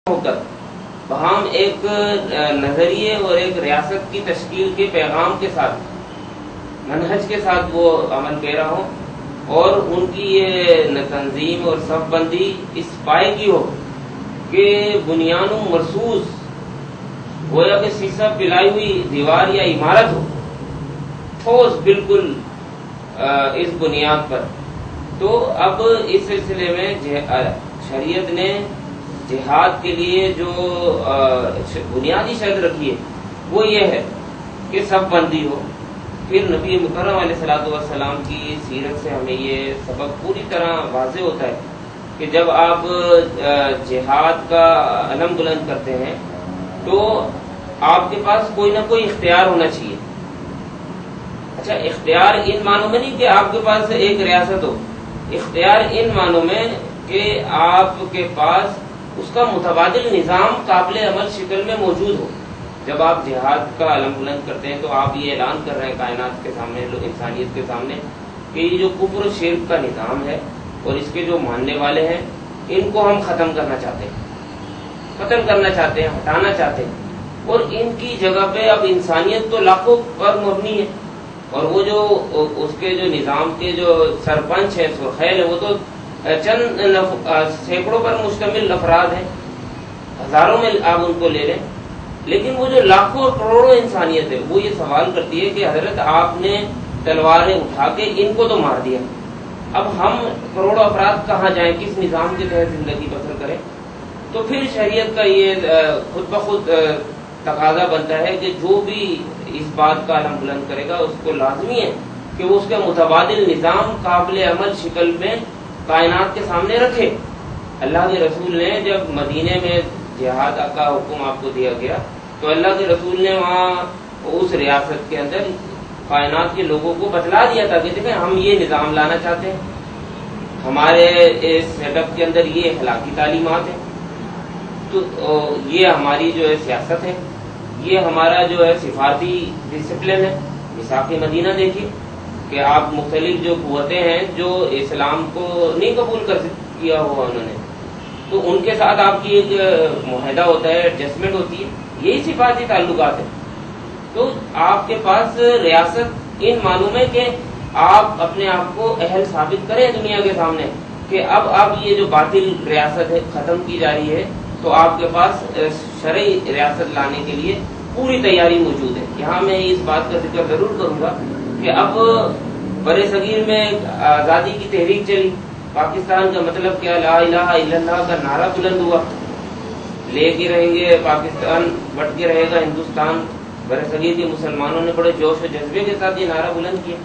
ہو کر بہم ایک نظریے اور ایک ریاست کی تشکیل کے پیغام کے ساتھ منہج کے ساتھ وہ عمل پیرا ہو اور ان کی یہ تنظیم اور صف بندی اس پائے کی ہو کہ بنیان مرصوص گویا کہ سیسہ پلائی ہوئی دیوار یا عمارت ہو ٹھوس بالکل اس بنیاد پر. تو اب اس سلسلے میں شریعت نے جہاد کے لیے جو بنیادی شرط رکھی ہے وہ یہ ہے کہ صف بندی ہو. پھر نبی مکرم علیہ الصلوۃ والسلام کی سیرت سے ہمیں یہ سبق پوری طرح واضح ہوتا ہے کہ جب آپ جہاد کا علم بلند کرتے ہیں تو آپ کے پاس کوئی نہ کوئی اختیار ہونا چاہیے. اچھا، اختیار ان معنوں میں نہیں کہ آپ کے پاس ایک ریاست ہو، اختیار ان معنوں میں کہ آپ کے پاس اس کا متبادل نظام قابل عمل شکل میں موجود ہو. جب آپ جہاد کا علم بلند کرتے ہیں تو آپ یہ اعلان کر رہے ہیں کائنات کے سامنے، انسانیت کے سامنے، کہ یہ جو کفر و شرک کا نظام ہے اور اس کے جو ماننے والے ہیں ان کو ہم ختم کرنا چاہتے ہیں، ختم کرنا چاہتے ہیں، ہٹانا چاہتے ہیں. اور ان کی جگہ پہ اب انسانیت تو لاکھوں پر مبنی ہے اور وہ جو اس کے جو نظام کے جو سرپنچ ہے، سرخیل ہے، وہ تو چند سینکڑوں پر مشتمل افراد ہیں، ہزاروں میں آپ ان کو لے لیں. لیکن وہ جو لاکھوں اور کروڑوں انسانیت ہے وہ یہ سوال کرتی ہے کہ حضرت آپ نے تلواریں اٹھا کے ان کو تو مار دیا، اب ہم کروڑوں افراد کہاں جائیں، کس نظام کے تحت زندگی بسر کریں. تو پھر شریعت کا یہ خود بخود تقاضا بنتا ہے کہ جو بھی اس بات کا علم بلند کرے گا اس کو لازمی ہے کہ وہ اس کا متبادل نظام قابل عمل شکل میں کائنات کے سامنے رکھے. اللہ کے رسول نے جب مدینے میں جہاد کا حکم آپ کو دیا گیا تو اللہ کے رسول نے وہاں اس ریاست کے اندر کائنات کے لوگوں کو بتلا دیا تھا کہ دیکھیں ہم یہ نظام لانا چاہتے ہیں، ہمارے اس سیٹ اپ کے اندر یہ اخلاقی تعلیمات ہیں، تو یہ ہماری جو ہے سیاست ہے، یہ ہمارا جو ہے سفارتی ڈسپلن ہے. میثاق مدینہ دیکھیے کہ آپ مختلف جو قوتیں ہیں جو اسلام کو نہیں قبول کیا ہوا انہوں نے، تو ان کے ساتھ آپ کی ایک معاہدہ ہوتا ہے، ایڈجسٹمنٹ ہوتی ہے، یہی سفارتی تعلقات ہیں. تو آپ کے پاس ریاست ان معنوں میں کہ آپ اپنے آپ کو اہل ثابت کریں دنیا کے سامنے کہ اب یہ جو باطل ریاست ہے ختم کی جا رہی ہے، تو آپ کے پاس شرعی ریاست لانے کے لیے پوری تیاری موجود ہے. یہاں میں اس بات کا ذکر ضرور کروں گا کہ اب بر صغیر میں آزادی کی تحریک چلی، پاکستان کا مطلب کیا، لا الہ الا اللہ کا نعرہ بلند ہوا، لے کے رہیں گے پاکستان، بٹ کے رہے گا ہندوستان. بر صغیر کے مسلمانوں نے بڑے جوش و جذبے کے ساتھ یہ نعرہ بلند کیا.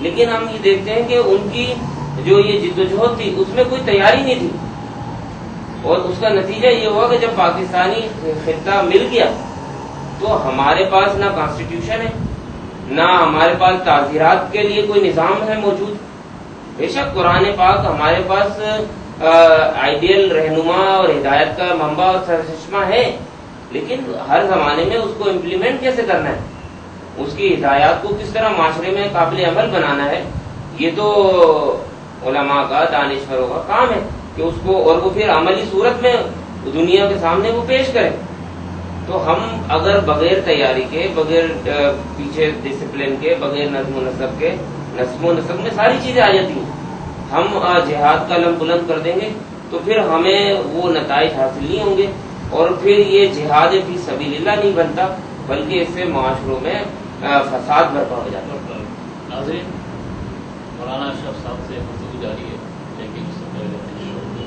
لیکن ہم یہ دیکھتے ہیں کہ ان کی جو یہ جدوجہد تھی اس میں کوئی تیاری نہیں تھی اور اس کا نتیجہ یہ ہوا کہ جب پاکستانی خطہ مل گیا تو ہمارے پاس نہ کانسٹیٹیوشن ہے، نہ ہمارے پاس تعزیرات کے لیے کوئی نظام ہے موجود. بے شک قرآن پاک ہمارے پاس آئیڈیل رہنما اور ہدایت کا منبع اور سرچشمہ ہے، لیکن ہر زمانے میں اس کو امپلیمنٹ کیسے کرنا ہے، اس کی ہدایات کو کس طرح معاشرے میں قابل عمل بنانا ہے، یہ تو علماء کا، دانشوروں کا کام ہے کہ اس کو، اور وہ پھر عملی صورت میں دنیا کے سامنے وہ پیش کریں. تو ہم اگر بغیر تیاری کے، بغیر پیچھے ڈسپلن کے، بغیر نظم و نسب میں ساری چیزیں آ جاتی ہیں، ہم جہاد کا علم بلند کر دیں گے تو پھر ہمیں وہ نتائج حاصل نہیں ہوں گے اور پھر یہ جہاد فی سبیل اللہ نہیں بنتا بلکہ اس سے معاشروں میں فساد برپا ہو جاتا ہے. ناظرین، مولانا اشرف صاحب سے گفتگو جاری ہے لیکن اس سے پہلے